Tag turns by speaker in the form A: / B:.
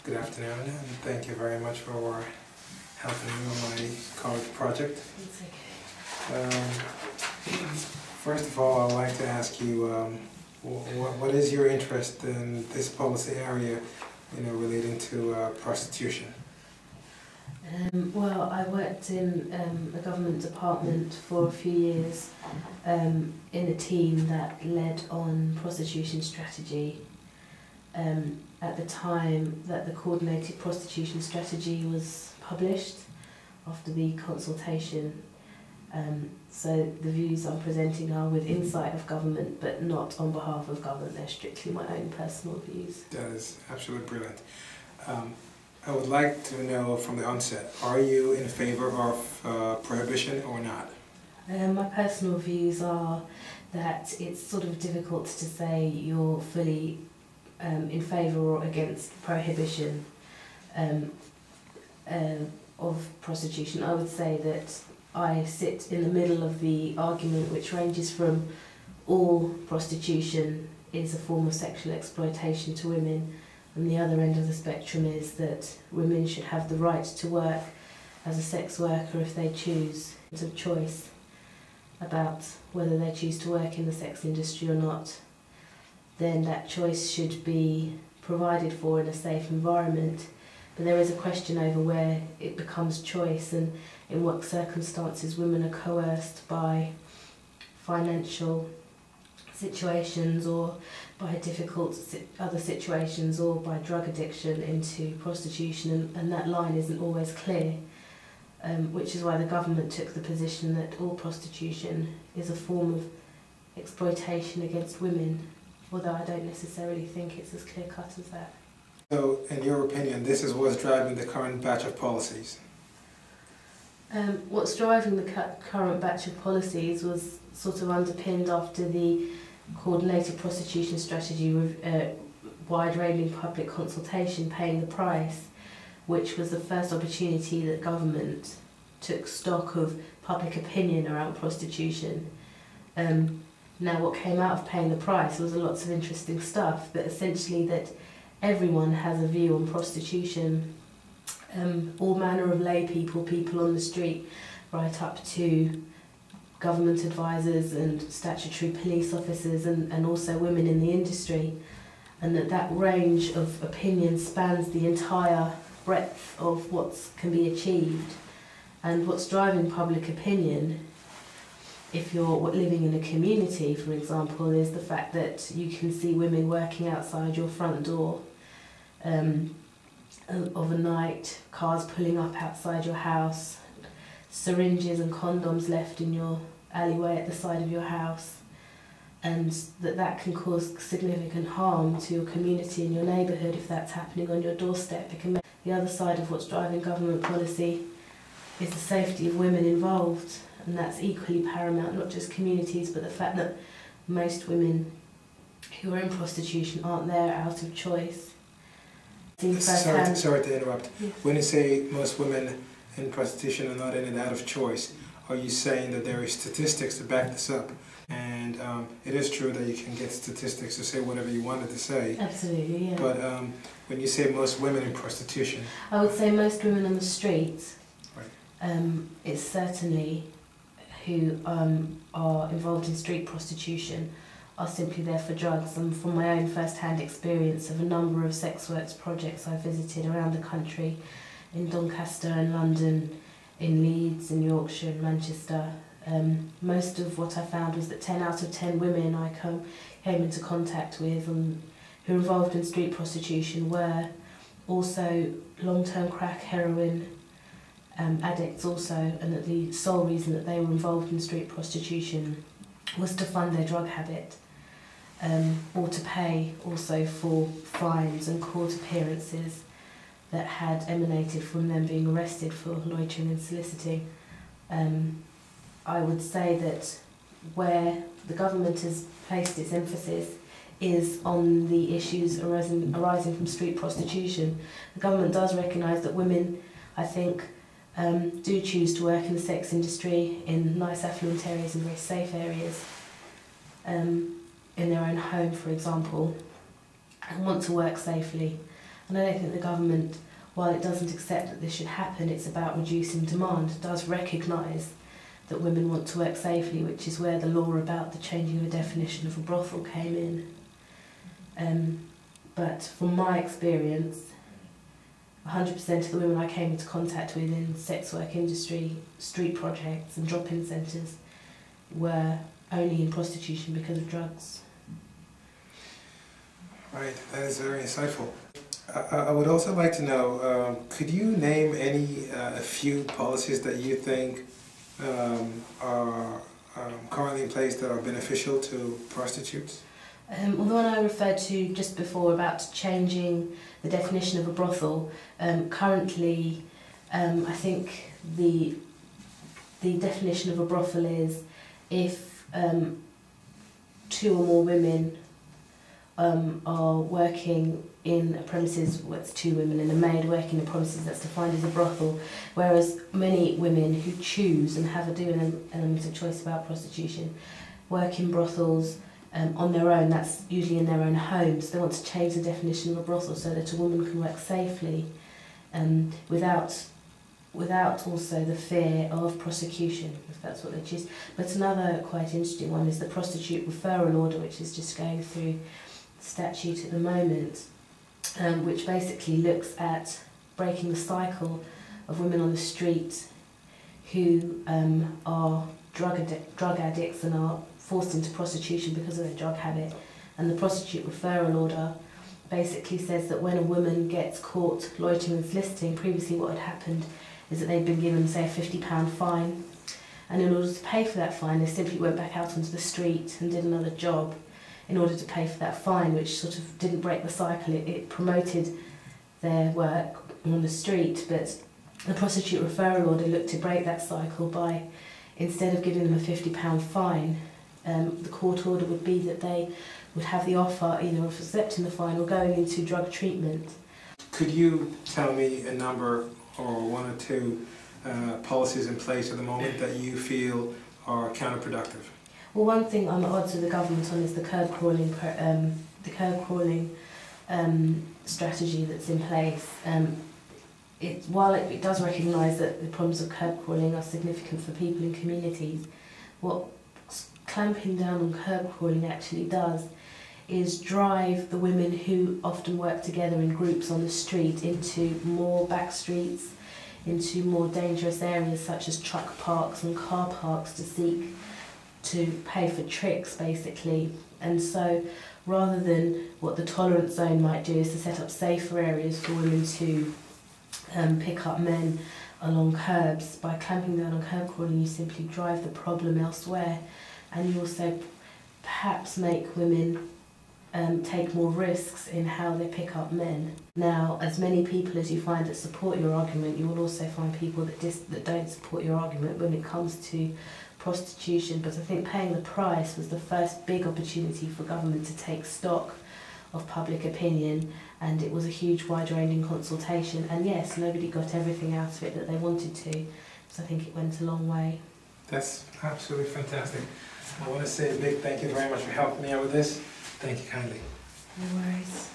A: Good afternoon, and thank you very much for helping me with my college project.
B: It's okay.
A: First of all, I'd like to ask you, what is your interest in this policy area, relating to prostitution?
B: Well, I worked in a government department for a few years in a team that led on prostitution strategy. At the time that the coordinated prostitution strategy was published, after the consultation. So the views I'm presenting are with insight of government, but not on behalf of government. They're strictly my own personal views.
A: That is absolutely brilliant. I would like to know from the onset, are you in favor of prohibition or not?
B: My personal views are that it's sort of difficult to say you're fully in favour or against prohibition of prostitution. I would say that I sit in the middle of the argument, which ranges from all prostitution is a form of sexual exploitation to women, and the other end of the spectrum is that women should have the right to work as a sex worker if they choose. It's a choice about whether they choose to work in the sex industry or not. Then that choice should be provided for in a safe environment. But there is a question over where it becomes choice and in what circumstances women are coerced by financial situations or by difficult other situations or by drug addiction into prostitution, and that line isn't always clear, which is why the government took the position that all prostitution is a form of exploitation against women, although I don't necessarily think it's as clear-cut as that.
A: So, in your opinion, this is what's driving the current batch of policies?
B: What's driving the current batch of policies was sort of underpinned after the coordinated prostitution strategy with wide-ranging public consultation, Paying the Price, which was the first opportunity that government took stock of public opinion around prostitution. Now what came out of Paying the Price was lots of interesting stuff, but essentially that everyone has a view on prostitution. All manner of lay people on the street, right up to government advisors and statutory police officers and also women in the industry, and that range of opinion spans the entire breadth of what can be achieved. And what's driving public opinion, if you're living in a community, for example, is the fact that you can see women working outside your front door of a night, cars pulling up outside your house, syringes and condoms left in your alleyway at the side of your house, and that can cause significant harm to your community and your neighbourhood if that's happening on your doorstep. It can make the other side of what's driving government policy is the safety of women involved, and that's equally paramount, not just communities, but the fact that most women who are in prostitution aren't there out of choice.
A: Sorry to interrupt.
B: Yes.
A: When you say most women in prostitution are not in it out of choice, are you saying that there are statistics to back this up? And it is true that you can get statistics to say whatever you wanted to say.
B: Absolutely, yeah.
A: But when you say most women in prostitution,
B: I would say most women on the streets.
A: right.
B: It's certainly who are involved in street prostitution are simply there for drugs. And from my own first-hand experience of a number of sex works projects I visited around the country, in Doncaster and London, in Leeds, in Yorkshire and Manchester, most of what I found was that 10 out of 10 women I came into contact with who are involved in street prostitution were also long-term crack, heroin addicts also, and that the sole reason that they were involved in street prostitution was to fund their drug habit, or to pay also for fines and court appearances that had emanated from them being arrested for loitering and soliciting. I would say that where the government has placed its emphasis is on the issues arising from street prostitution. The government does recognise that women, I think, do choose to work in the sex industry in nice affluent areas and very safe areas, in their own home, for example, and want to work safely. And I don't think the government, while it doesn't accept that this should happen, it's about reducing demand, it does recognise that women want to work safely, which is where the law about the changing of the definition of a brothel came in. But from my experience, 100% of the women I came into contact with in sex work industry, street projects and drop-in centres were only in prostitution because of drugs.
A: Right, that is very insightful. I would also like to know, could you name a few policies that you think are currently in place that are beneficial to prostitutes?
B: Well, the one I referred to just before about changing the definition of a brothel, currently I think the definition of a brothel is if two or more women are working in a premises, well, it's two women and a maid working in premises, that's defined as a brothel, whereas many women who choose and have an element of choice about prostitution work in brothels on their own, that's usually in their own homes. They want to change the definition of a brothel so that a woman can work safely without also the fear of prosecution, if that's what they choose. But another quite interesting one is the prostitute referral order, which is just going through statute at the moment, which basically looks at breaking the cycle of women on the street who are drug addicts and are forced into prostitution because of their drug habit. And the prostitute referral order basically says that when a woman gets caught loitering and soliciting, previously what had happened is that they'd been given, say, a £50 fine, and in order to pay for that fine they simply went back out onto the street and did another job in order to pay for that fine, which sort of didn't break the cycle. It promoted their work on the street, but the prostitute referral order looked to break that cycle by, instead of giving them a £50 fine, the court order would be that they would have the offer either of accepting the fine or going into drug treatment.
A: Could you tell me a number or one or two policies in place at the moment that you feel are counterproductive?
B: Well, one thing I'm at odds with the government on is the curb crawling strategy that's in place. While it does recognise that the problems of curb crawling are significant for people in communities, what clamping down on curb crawling actually does is drive the women who often work together in groups on the street into more back streets, into more dangerous areas such as truck parks and car parks to seek to pay for tricks, basically. And so rather than what the tolerance zone might do is to set up safer areas for women to pick up men along curbs, by clamping down on curb crawling you simply drive the problem elsewhere, and you also perhaps make women take more risks in how they pick up men. Now, as many people as you find that support your argument, you will also find people that don't support your argument when it comes to prostitution. But I think paying the price was the first big opportunity for government to take stock of public opinion, and it was a huge wide-ranging consultation, and yes, nobody got everything out of it that they wanted to, so I think it went a long way.
A: That's absolutely fantastic. I want to say a big thank you very much for helping me out with this. Thank you kindly.
B: No worries.